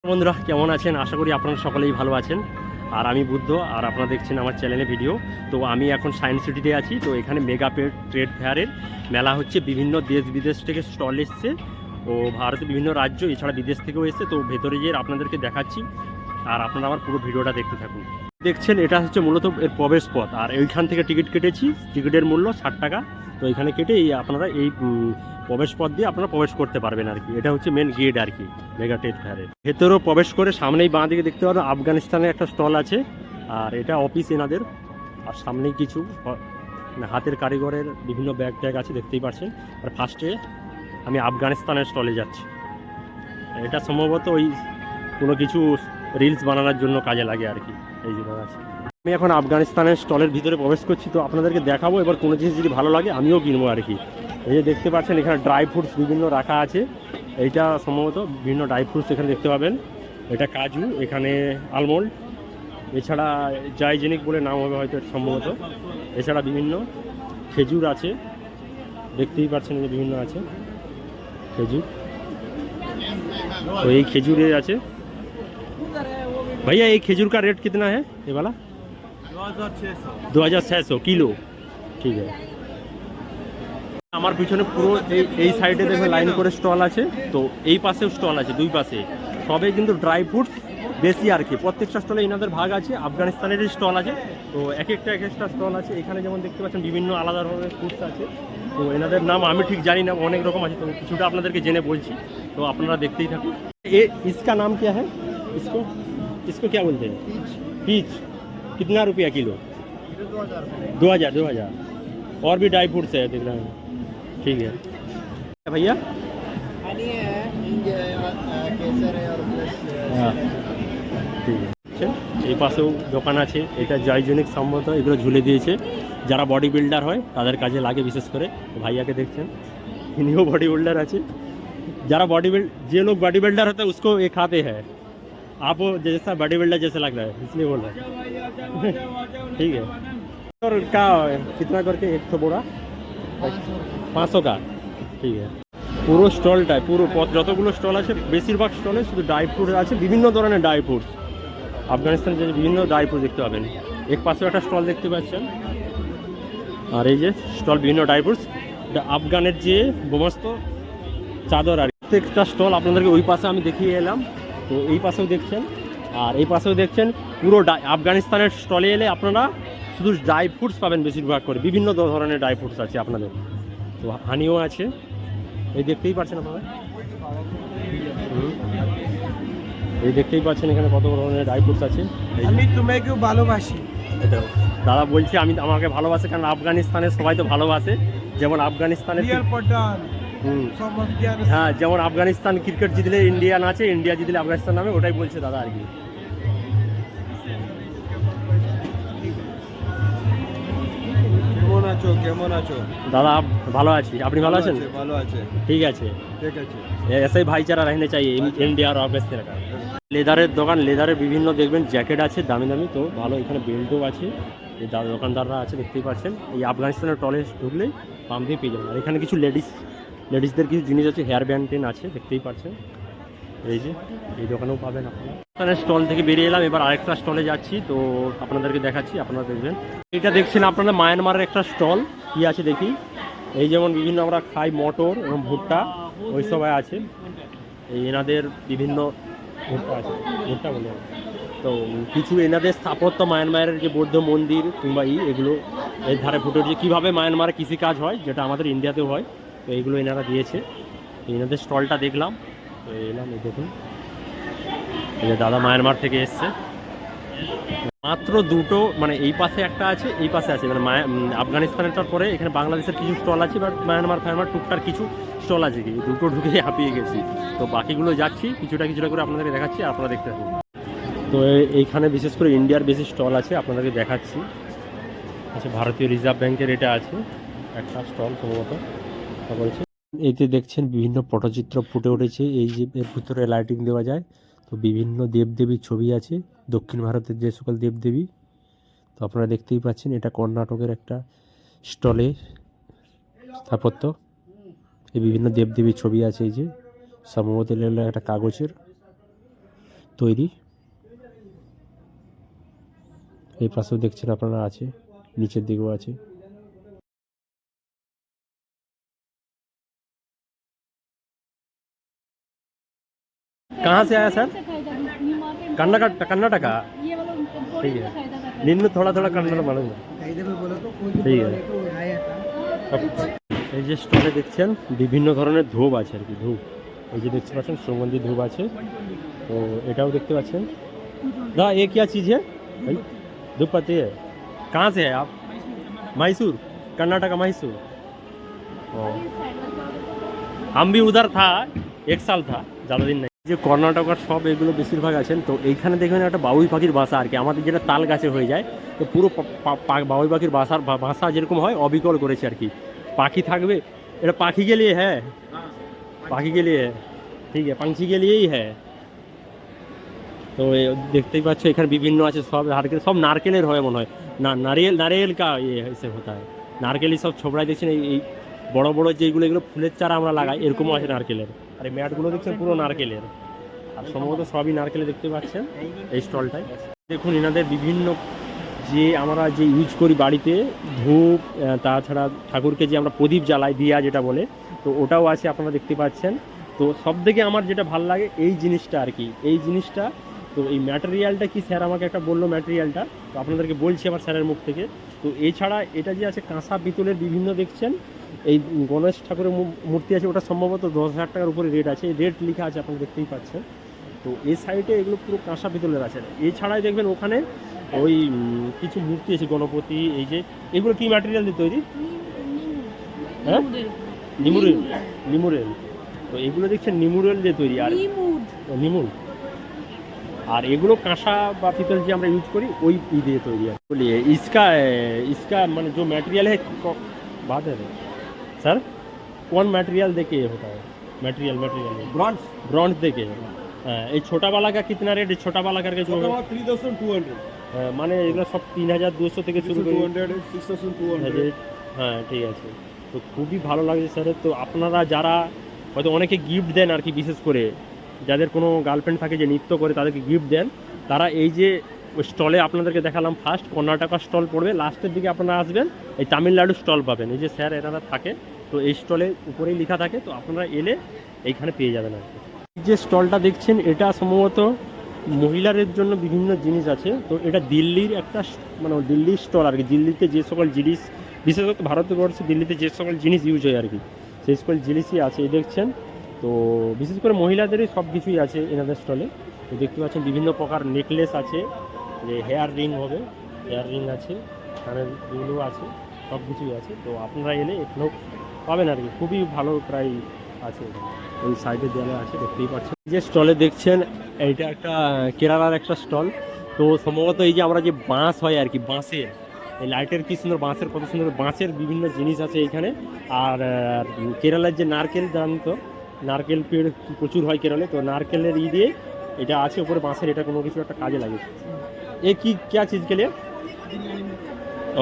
বন্ধুরা কেমন আছেন? আশা করি আপনারা সকলেই ভালো আছেন। আর আমি বুদ্ধ, আর আপনারা দেখছেন আমার চ্যানেলে ভিডিও। তো আমি এখন সায়েন্স সিটিতে আছি। তো এখানে মেগা ট্রেড ফেয়ারের মেলা হচ্ছে, বিভিন্ন দেশ বিদেশ থেকে স্টল এসছে ও ভারতের বিভিন্ন রাজ্য এছাড়া বিদেশ থেকেও এসছে। তো ভেতরে গিয়ে আপনাদেরকে দেখাচ্ছি, আর আপনারা আমার পুরো ভিডিওটা দেখতে থাকুন। দেখছেন এটা হচ্ছে মূলত এর প্রবেশ পথ, আর এইখান থেকে টিকিট কেটেছি। টিকিটের মূল্য 60 টাকা। তো এখানে কেটে আপনারা এই প্রবেশ পথ দিয়ে আপনারা প্রবেশ করতে পারবেন আর কি। এটা হচ্ছে মেন গেট আর কি মেগা ট্রেড ফেয়ারের। ভেতরেও প্রবেশ করে সামনেই বাঁ দিকে দেখতে পাবেন আফগানিস্তানের একটা স্টল আছে, আর এটা অফিস এনাদের। আর সামনেই কিছু হাতের কারিগরের বিভিন্ন ব্যাগ ট্যাগ আছে দেখতেই পাচ্ছেন। আর ফার্স্টে আমি আফগানিস্তানের স্টলে যাচ্ছি। এটা সম্ভবত ওই কোনো কিছু রিলস বানানোর জন্য কাজে লাগে আর কি, এই জন্য আছে। আমি এখন আফগানিস্তানের স্টলের ভিতরে প্রবেশ করছি। তো আপনাদেরকে দেখাবো, এবার কোনো জিনিস যদি ভালো লাগে আমিও কিনবো আর কি। এই যে দেখতে পাচ্ছেন এখানে ড্রাই ফ্রুটস বিভিন্ন রাখা আছে। এইটা সম্ভবত বিভিন্ন ড্রাই ফ্রুটস এখানে দেখতে পাবেন। এটা কাজু, এখানে আলমন্ড, এছাড়া জাইজেনিক বলে নাম হবে হয়তো সম্ভবত। এছাড়া বিভিন্ন খেজুর আছে, দেখতেই পাচ্ছেন যে বিভিন্ন আছে খেজুর। তো এই খেজুরে আছে। भैया ये खजूर का रेट कितना है ये वाला? 2600 किलो। ঠিক আছে। আমার পিছনে পুরো এই সাইডে দেখবেন লাইন করে স্টল আছে। তো এই পাশেও স্টল আছে, দুই পাশে সবে কিন্তু ড্রাই ফ্রুটস বেশি আর কি। প্রত্যেকটা স্টলে এনাদের ভাগ আছে। আফগানিস্তানেরই স্টল আছে। তো এক একটা স্টল আছে। এখানে যেমন দেখতে পাচ্ছেন বিভিন্ন আলাদা ধরনের ফ্রুটস আছে। তো এনাদের নাম আমি ঠিক জানি না, অনেক রকম আছে। তো কিছুটা আপনাদেরকে জেনে বলছি, তো আপনারা দেখতেই থাকুন। इसका नाम क्या है? इसको क्या बोलते हैं? पीच। कितना रुपया किलो? 2000। और भी ड्राई फ्रूट्स है दिख रहा है। ठीक है भैया। हाँ ঠিক আছে। এই পাশেও দোকান আছে। এটা জাইজেনিক সম্ভবত এগুলো ঝুলে দিয়েছে, যারা বডি বিল্ডার হয় তাদের কাজে লাগে বিশেষ করে। ভাইয়াকে দেখছেন, ইনিও বডি বিল্ডার আছে। যারা যে लोग बॉडी बिल्डर होता है उसको ये खाते हैं। आप जैसा बॉडी बिल्डर जैसे लग रहा है इसलिए बोल रहे हैं। ठीक है। और क्या कितना करके एक तो बोरा? 500 का। ঠিক আছে। পুরো স্টলটায় পুরো পথ যতগুলো স্টল আছে বেশিরভাগ স্টলে শুধু ড্রাই ফ্রুট আছে, বিভিন্ন ধরনের ড্রাই ফ্রুটস। আফগানিস্তানে যে বিভিন্ন ড্রাই ফ্রুট দেখতে পাবেন। এক পাশেও একটা স্টল দেখতে পাচ্ছেন, আর এই যে স্টল বিভিন্ন ড্রাই ফ্রুটস। আফগানের যে সমস্ত চাদর আর প্রত্যেকটা স্টল আপনাদেরকে ওই পাশে আমি দেখিয়ে এলাম। তো এই পাশেও দেখছেন, আর এই পাশেও দেখছেন। পুরো আফগানিস্তানের স্টলে এলে আপনারা শুধু ড্রাই ফ্রুটস পাবেন বেশিরভাগ করে। বিভিন্ন ধরনের ড্রাই ফ্রুটস আছে আপনাদের। তো হানিও আছে, এই দেখতেই পাচ্ছেন আপনারা। এই দেখতেই পাচ্ছেন এখানে কত ধরনের ড্রাই ফ্রুটস আছে। আমি তোমাকেও ভালোবাসি। এটা দাদা বলছে আমাকে ভালোবাসে, কারণ আফগানিস্তানের সবাই তো ভালোবাসে। যেমন আফগানিস্তানের হ্যাঁ, যেমন আফগানিস্তান ক্রিকেট জিতলে ইন্ডিয়া নাচে, ইন্ডিয়া জিতলে আফগানিস্তান নামে, ওটাই বলছে দাদা আর কি। কেমন আছো দাদা? ভালো আছি, আপনি ভালো আছেন? ভালো আছে। ঠিক আছে। ऐसे भाईचारा रहने चाहिए इंडिया और अफगानिस्तान का। লেদারের দোকান, লেদারের বিভিন্ন দেখবেন জ্যাকেট আছে দামি দামি। তো ভালো, এখানে বেল্টও আছে। এই দোকানদাররা আছে দেখতেই পাচ্ছেন। এই আফগানিস্তানের টলে ঢুকলেই পাম দিয়ে পেয়ে যাবেন। আর এখানে কিছু লেডিসদের কিছু জিনিস আছে, হেয়ার ব্যান্ড টেন আছে দেখতেই পাচ্ছেন। এই যে এই দোকানেও পাবেন আপনারা। স্টল থেকে বেরিয়ে এলাম, এবার আরেকটা স্টলে যাচ্ছি। তো আপনাদেরকে দেখাচ্ছি, আপনারা দেখবেন। এটা দেখছেন আপনারা মায়ানমারের একটা স্টল। কি আছে দেখি। এই যেমন বিভিন্ন আমরা খাই মটর এবং ভুট্টা, ওই সবাই আছে। এই এনাদের বিভিন্ন ভুট্টা আছে, ভুট্টা বলে। তো কিছু এনাদের স্থাপত্য, মায়ানমারের যে বৌদ্ধ মন্দির কিংবা এগুলো এর ধারে ফুটে উঠছে। কীভাবে মায়ানমারে কৃষিকাজ হয়, যেটা আমাদের ইন্ডিয়াতেও হয়। তো এইগুলো এনারা দিয়েছে। এনাদের স্টলটা দেখলাম। তো এলাম, এই দেখুন এই যে দাদা মায়ানমার থেকে এসছে। মাত্র দুটো, মানে এই পাশে একটা আছে, এই পাশে আছে। মানে আফগানিস্তানেরটার পরে এখানে বাংলাদেশের কিছু স্টল আছে, বাট মায়ানমার টুকটার কিছু স্টল আছে। কি দুটো ঢুকে হাঁপিয়ে গেছি। তো বাকিগুলো যাচ্ছি কিছুটা করে আপনাদেরকে দেখাচ্ছি, আপনারা দেখতে থাকুন। তো এইখানে বিশেষ করে ইন্ডিয়ার বেশি স্টল আছে, আপনাদেরকে দেখাচ্ছি। আচ্ছা, ভারতীয় রিজার্ভ ব্যাংকের এটা আছে একটা স্টল সম্ভবত বলছে। এতে দেখছেন বিভিন্ন পটচিত্র ফুটে উঠেছে। এই যে এর ভিতরে লাইটিং দেওয়া যায়। তো বিভিন্ন দেবদেবীর ছবি আছে, দক্ষিণ ভারতের যে সকল দেবদেবী। তো আপনারা দেখতেই পাচ্ছেন এটা কর্ণাটকের একটা স্টলে স্থাপত্য। এই বিভিন্ন দেবদেবীর ছবি আছে, এই যে সম্ভবত এগুলো একটা কাগজের তৈরি। এই পাশেও দেখছেন আপনারা আছে, নিচের দিকেও আছে। कहाँ से आया सर? कर्नाटक। ठीक है, निन्नु थोड़ा थोड़ा कन्नड़ मालूम है। ঠিক আছে। এই যে স্টলে দেখছেন বিভিন্ন ধরনের ধূপ আছে আর কি, ধূপ এই যে দেখতে পাচ্ছেন সুগন্ধি ধূপ আছে। তো এটাও দেখতে পাচ্ছেন। দাদা ये क्या चीज़ है भाई? धूप पत्ती है। कहाँ से है आप? मैसूर, कर्नाटक मैसूर। हम भी उधर था, 1 साल था, ज़्यादा दिन नहीं। যে কর্ণাটকের সব এগুলো বেশিরভাগ আছেন। তো এইখানে দেখবেন একটা বাবুই পাখির বাসা আর কি, আমাদের যেটা তাল গাছে হয়ে যায়, তো পুরো বাবুই পাখির বাসা যেরকম হয় অবিকল করেছে আর কি। পাখি থাকবে, এটা পাখি के लिए है, পাখি के लिए है, ঠিক আছে, पंछी के लिए ही है। তো দেখতেই পাচ্ছ এখানে বিভিন্ন আছে সব নারকেল, সব নারকেলের হয় মনে হয় না, নারিয়েল কা ইয়ে এসে হতা হয়, নারকেলই সব ছোবড়ায় দেখছেন। এই বড় বড় যেগুলো এগুলো ফুলের চারা আমরা লাগাই, এরকমও আছে নারকেলের। আর এই ম্যাটগুলো দেখছেন পুরো নারকেলের, আর সম্ভবত সবই নারকেলে দেখতে পাচ্ছেন এই স্টলটায়। দেখুন এনাদের বিভিন্ন যে আমরা যে ইউজ করি বাড়িতে ধূপ, তাছাড়া ঠাকুরকে যে আমরা প্রদীপ জ্বালাই, দিয়া যেটা বলে, তো ওটাও আছে আপনারা দেখতে পাচ্ছেন। তো সব থেকে আমার যেটা ভালো লাগে এই জিনিসটা আর কি, এই জিনিসটা। তো এই ম্যাটেরিয়ালটা কি স্যার আমাকে একটা বললো ম্যাটেরিয়ালটা, তো আপনাদেরকে বলছি আবার স্যারের মুখ থেকে। তো এছাড়া এটা যে আছে কাঁসা পিতলের বিভিন্ন দেখছেন, এই গণেশ ঠাকুরের মূর্তি আছে, ওটা সম্ভবত 10,000 টাকার উপরে রেট আছে, রেট লেখা আছে আপনারা দেখতেই পাচ্ছেন। তো এই সাইডে এগুলো পুরো কাঁসা পিতলের আছে। এছাড়াই দেখবেন ওখানে ওই কিছু মূর্তি আছে গণপতি, এই যে এগুলো কি ম্যাটেরিয়াল দিয়ে তৈরি? হ্যাঁ, নিমুরেল। তো এগুলো দেখছেন নিমুরেল দিয়ে তৈরি, আর নিমুর। আর এগুলো কাঁসা বা পিতল যে আমরা ইউজ করি ওই দিয়ে তৈরি আর বলিए। इसका মানে जो मटेरियल है बात है सर, कौन मटेरियल देके होता है? मटेरियल ब्रॉन्ज देके। এই ছোটা वाला का कितना रेट है? छोटा वाला करके जो 3200 মানে এগুলো সব 3200 থেকে শুরু করে 6200। হ্যাঁ ঠিক আছে। তো খুবই ভালো লাগছে স্যার। তো আপনারা যারা হয়তো অনেকে গিফট দেন আর কি, বিশেষ করে যাদের কোনো গার্লফ্রেন্ড থাকে যে নৃত্য করে তাদেরকে গিফট দেন, তারা এই যে স্টলে আপনাদেরকে দেখালাম, ফার্স্ট কর্ণাটকা স্টল পড়বে, লাস্টের দিকে আপনারা আসবেন এই তামিলনাড়ু স্টল পাবেন। এই যে স্যার এনারা থাকে, তো এই স্টলে উপরেই লেখা থাকে, তো আপনারা এলে এইখানে পেয়ে যাবেন আর কি। এই যে স্টলটা দেখছেন এটা সম্ভবত মহিলাদের জন্য বিভিন্ন জিনিস আছে। তো এটা দিল্লির একটা মানে দিল্লির স্টল আর কি, দিল্লিতে যে সকল জিনিস, বিশেষত ভারতবর্ষে দিল্লিতে যে সকল জিনিস ইউজ হয় আর কি, সেই সকল জিনিসই আছে এই দেখছেন। তো বিশেষ করে মহিলাদেরই সব কিছুই আছে এনাদের স্টলে। তো দেখতে পাচ্ছেন বিভিন্ন প্রকার নেকলেস আছে, যে হেয়ার রিং হবে, হেয়ার রিং আছে, কানের এগুলো আছে, সব কিছুই আছে। তো আপনারা এলে এখানেও পাবেন আর কি, খুবই ভালো প্রায় আছে। ওই সাইডে দেওয়ালে আছে দেখতেই পাচ্ছেন। যে স্টলে দেখছেন এইটা একটা কেরালার একটা স্টল। তো সম্ভবত এই যে আমরা যে বাঁশ হয় আর কি, বাঁশের এই লাইটের কি সুন্দর, বাঁশের কত সুন্দর, বাঁশের বিভিন্ন জিনিস আছে এইখানে। আর কেরালার যে নারকেল, জানেন তো নারকেল পেড় প্রচুর হয় কেরলে, তো নারকেলের দিয়ে এটা আছে উপরে বাঁশের, এটা কোনো কিছু একটা কাজে লাগে। এ কি ক্যা চিজ কে লিয়ে?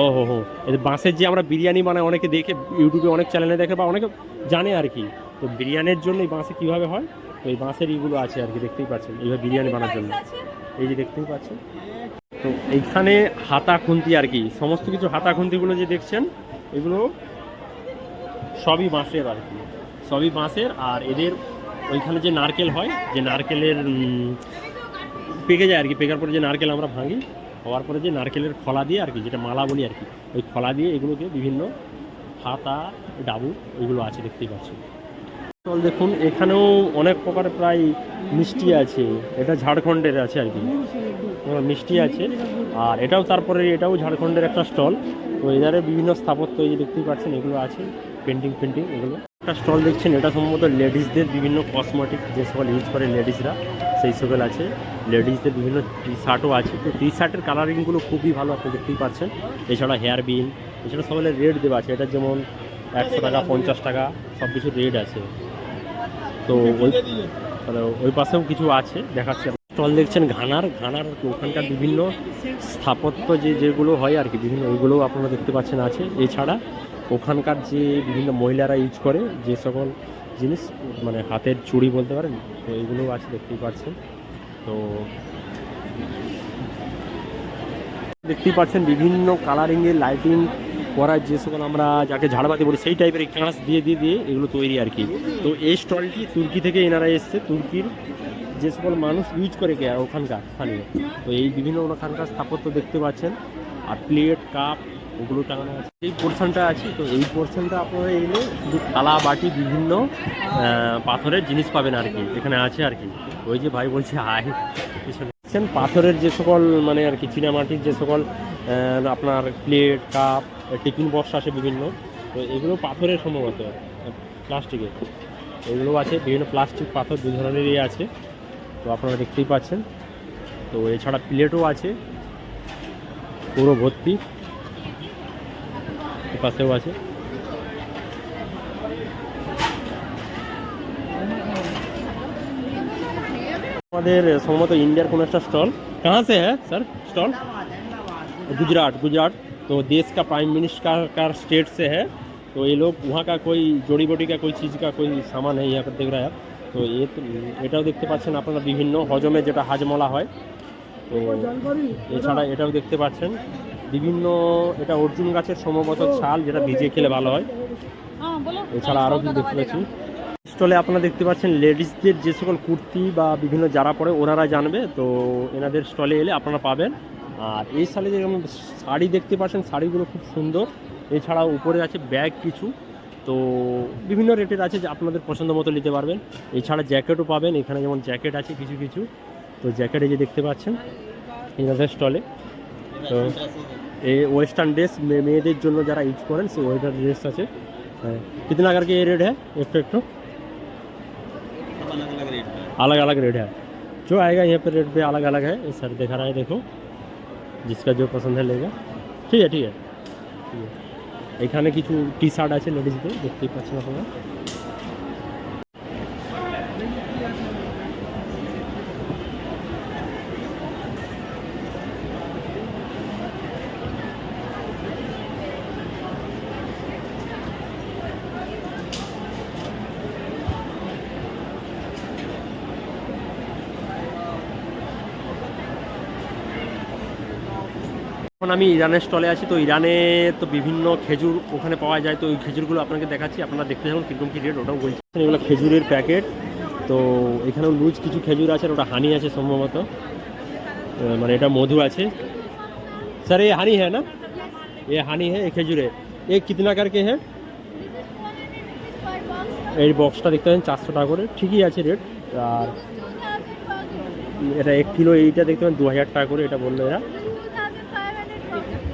ও হো, এই বাঁশের যে আমরা বিরিয়ানি বানাই, অনেকে দেখে ইউটিউবে অনেক চ্যানেলে দেখে বা অনেকে জানে আর কি। তো বিরিয়ানির জন্য এই বাঁশে কীভাবে হয়, তো এই বাঁশের এইগুলো আছে আর কি, দেখতেই পাচ্ছেন এইভাবে বিরিয়ানি বানার জন্য, এই যে দেখতেই পাচ্ছেন। তো এইখানে হাতা খুন্তি আর কি, সমস্ত কিছু হাতা খুন্তিগুলো যে দেখছেন এগুলো সবই বাঁশের আর কি, সবই বাঁশের। আর এদের ওইখানে যে নারকেল হয়, যে নারকেলের পেকে যায় আর কি, পেকার পরে যে নারকেল আমরা ভাঙি, হওয়ার পরে যে নারকেলের খোলা দিয়ে আর কি, যেটা মালা বলি আর কি, ওই খোলা দিয়ে এগুলোকে বিভিন্ন হাতা, ডাবু এগুলো আছে দেখতেই পাচ্ছি। চল দেখুন এখানেও অনেক প্রকারের প্রায় মিষ্টি আছে, এটা ঝাড়খণ্ডের আছে আর কি, মিষ্টি আছে। আর এটাও তারপরে এটাও ঝাড়খণ্ডের একটা স্টল। তো এধারে বিভিন্ন স্থাপত্য এই যে দেখতেই পাচ্ছেন এগুলো আছে, পেন্টিং এগুলো। একটা স্টল দেখছেন এটা সম্ভবত লেডিসদের বিভিন্ন কসমেটিক যে সকল ইউজ করে লেডিসরা, সেই সকল আছে। লেডিসদের বিভিন্ন টি শার্টও আছে। তো টি শার্টের কালারিংগুলো খুবই ভালো, আপনি দেখতেই পাচ্ছেন। এছাড়া হেয়ার বিন, এছাড়া সকলের রেট দেওয়া আছে, এটার যেমন 100 টাকা, 50 টাকা, সব কিছুর রেট আছে। তো ওই পাশেও কিছু আছে দেখাচ্ছি। স্টল দেখছেন ঘানার ওখানকার বিভিন্ন স্থাপত্য যেগুলো হয় আর কি, বিভিন্ন ওইগুলো আপনারা দেখতে পাচ্ছেন আছে। এছাড়া ওখানকার যে বিভিন্ন মহিলারা ইউজ করে যে সকল জিনিস, মানে হাতের চুড়ি বলতে পারেন, তো এইগুলো আছে দেখতেই পাচ্ছেন। তো দেখতেই পাচ্ছেন বিভিন্ন কালারিংয়ের লাইটিং করার যে সকল আমরা যাকে ঝাড়বাতি বলি সেই টাইপের কাঁচ দিয়ে এগুলো তৈরি আর কি। তো এই স্টলটি তুর্কি থেকে এনারা এসছে, তুর্কির যে সকল মানুষ ইউজ করে ওখানকার স্থানীয়। তো এই বিভিন্ন ওখানকার স্থাপত্য দেখতে পাচ্ছেন। আর প্লেট কাপ ওগুলো টাঙানো আছে। এই পোর্শনটা আছে, তো এই পোর্শনটা আপনারা এলে শুধু থালা বাটি বিভিন্ন পাথরের জিনিস পাবেন আর কি, এখানে আছে আর কি। ওই যে ভাই বলছে আয় পিছনে পাথরের যে সকল মানে আর কি চীনামাটির যে সকল আপনার প্লেট কাপ টিফিন বক্স আছে বিভিন্ন, তো এগুলো পাথরের সম্ভবত, প্লাস্টিকের এগুলো আছে, বিভিন্ন প্লাস্টিক পাথর দু ধরনেরই আছে। তো আপনারা দেখতেই পাচ্ছেন। তো এছাড়া প্লেটও আছে পুরো ভর্তি, পাশেও আছে। আমাদের সম্ভবত इंडियार কোনো একটা स्टॉल कहाँ से है सर स्टॉल? गुजरात। तो देश का प्राइम मिनिस्टर का स्टेट से है। तो ये लोग वहाँ का कोई जड़ी बूटी का कोई चीज़ का कोई सामान है यहाँ पर देख रहा है। तो ये এটাও দেখতে পাচ্ছেন আপনারা বিভিন্ন হজমে যেটা হাজমলা হয়। তো এছাড়া এটাও দেখতে পাচ্ছেন বিভিন্ন, এটা অর্জুন গাছের সম্ভবত ছাল, যেটা ভিজিয়ে খেলে ভালো হয়। এছাড়া আরও কিছু দেখতে পাচ্ছি স্টলে আপনারা দেখতে পাচ্ছেন লেডিসদের যে সকল কুর্তি বা বিভিন্ন যারা পরে ওনারা জানবে, তো এনাদের স্টলে এলে আপনারা পাবেন। আর এই সালে যেমন শাড়ি দেখতে পাচ্ছেন, শাড়িগুলো খুব সুন্দর। এছাড়াও উপরে আছে ব্যাগ কিছু, তো বিভিন্ন রেটের আছে, যে আপনাদের পছন্দ মতো নিতে পারবেন। এছাড়া জ্যাকেটও পাবেন, এখানে যেমন জ্যাকেট আছে কিছু। তো জ্যাকেট এই যে দেখতে পাচ্ছেন এনাদের স্টলে। তো এই ওয়েস্টার্ন ড্রেস মেয়েদের জন্য যারা ইউজ করেন সেই ওয়েস্টার্ন ড্রেস আছে। कितना करके ये रेट है? एक अलग रेट है, जो आएगा यहाँ पे रेट पे अलग है। ये सर दिखा रहा है, देखो जिसका जो पसंद है लेगा। ठीक है এখানে কিছু টি শার্ট আছে লেডিসদের, দেখতেই পাচ্ছেন আপনারা। এখন আমি ইরানের স্টলে আছি। তো ইরানে তো বিভিন্ন খেজুর ওখানে পাওয়া যায়, তো ওই খেজুরগুলো আপনাকে দেখাচ্ছি, আপনারা দেখতে থাকুন কীরকম কী রেট। ওটাও বলছি এগুলো খেজুরের প্যাকেট। তো এখানেও লুজ কিছু খেজুর আছে, ওটা হানি আছে সম্ভবত, মানে এটা মধু আছে। স্যার ये হানি है ना? ये হানি है, ये খেজুর है। ये कितना करके है? এই বক্সটা দেখতে পাচ্ছেন 400 টাকা করে, ঠিকই আছে রেট। আর এটা 1 কিলো, এইটা দেখতে পাচ্ছেন 2000 টাকা করে, এটা বললো এরা।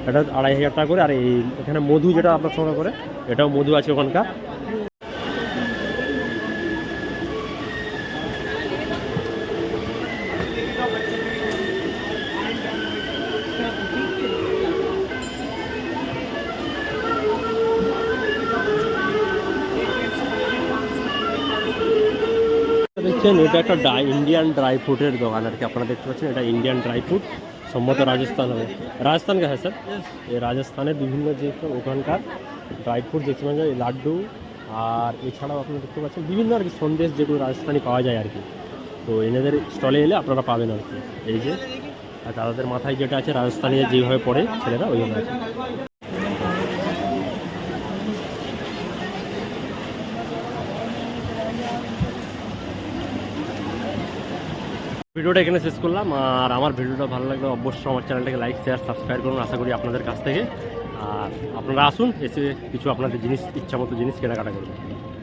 এটা 2500 টাকা করে। আর এই এখানে মধু যেটা আপনার সংগ্রহ করে, এটাও মধু আছে ওখানকার। দেখছেন এটা একটা इंडियन ड्राई फ्रूटर দোকান আর কি, আপনারা দেখতে পাচ্ছেন এটা इंडियन ड्राई फ्रूट, সম্ভবত রাজস্থান হবে। রাজস্থান का है सर? এই রাজস্থানের বিভিন্ন যে ওখানকার ড্রাই ফ্রুট দেখতে পাওয়া যায়, লাড্ডু। আর এছাড়াও আপনারা দেখতে পাচ্ছেন বিভিন্ন আর কি সন্দেশ, যেগুলো রাজস্থানি পাওয়া যায় আর কি। তো এনাদের স্টলে এলে আপনারা পাবেন আর কি। এই যে আর দাদাদের মাথায় যেটা আছে রাজস্থানি যেভাবে পড়ে ছেলেরা, ওইভাবে আছে। ভিডিওটা এখানে শেষ করলাম। আর আমার ভিডিওটা ভালো লাগলে অবশ্যই আমার চ্যানেলটাকে লাইক শেয়ার সাবস্ক্রাইব করুন, আশা করি আপনাদের কাছ থেকে। আর আপনারা আসুন, এসে কিছু আপনাদের জিনিস ইচ্ছা মতো জিনিস কেনাকাটা করুন।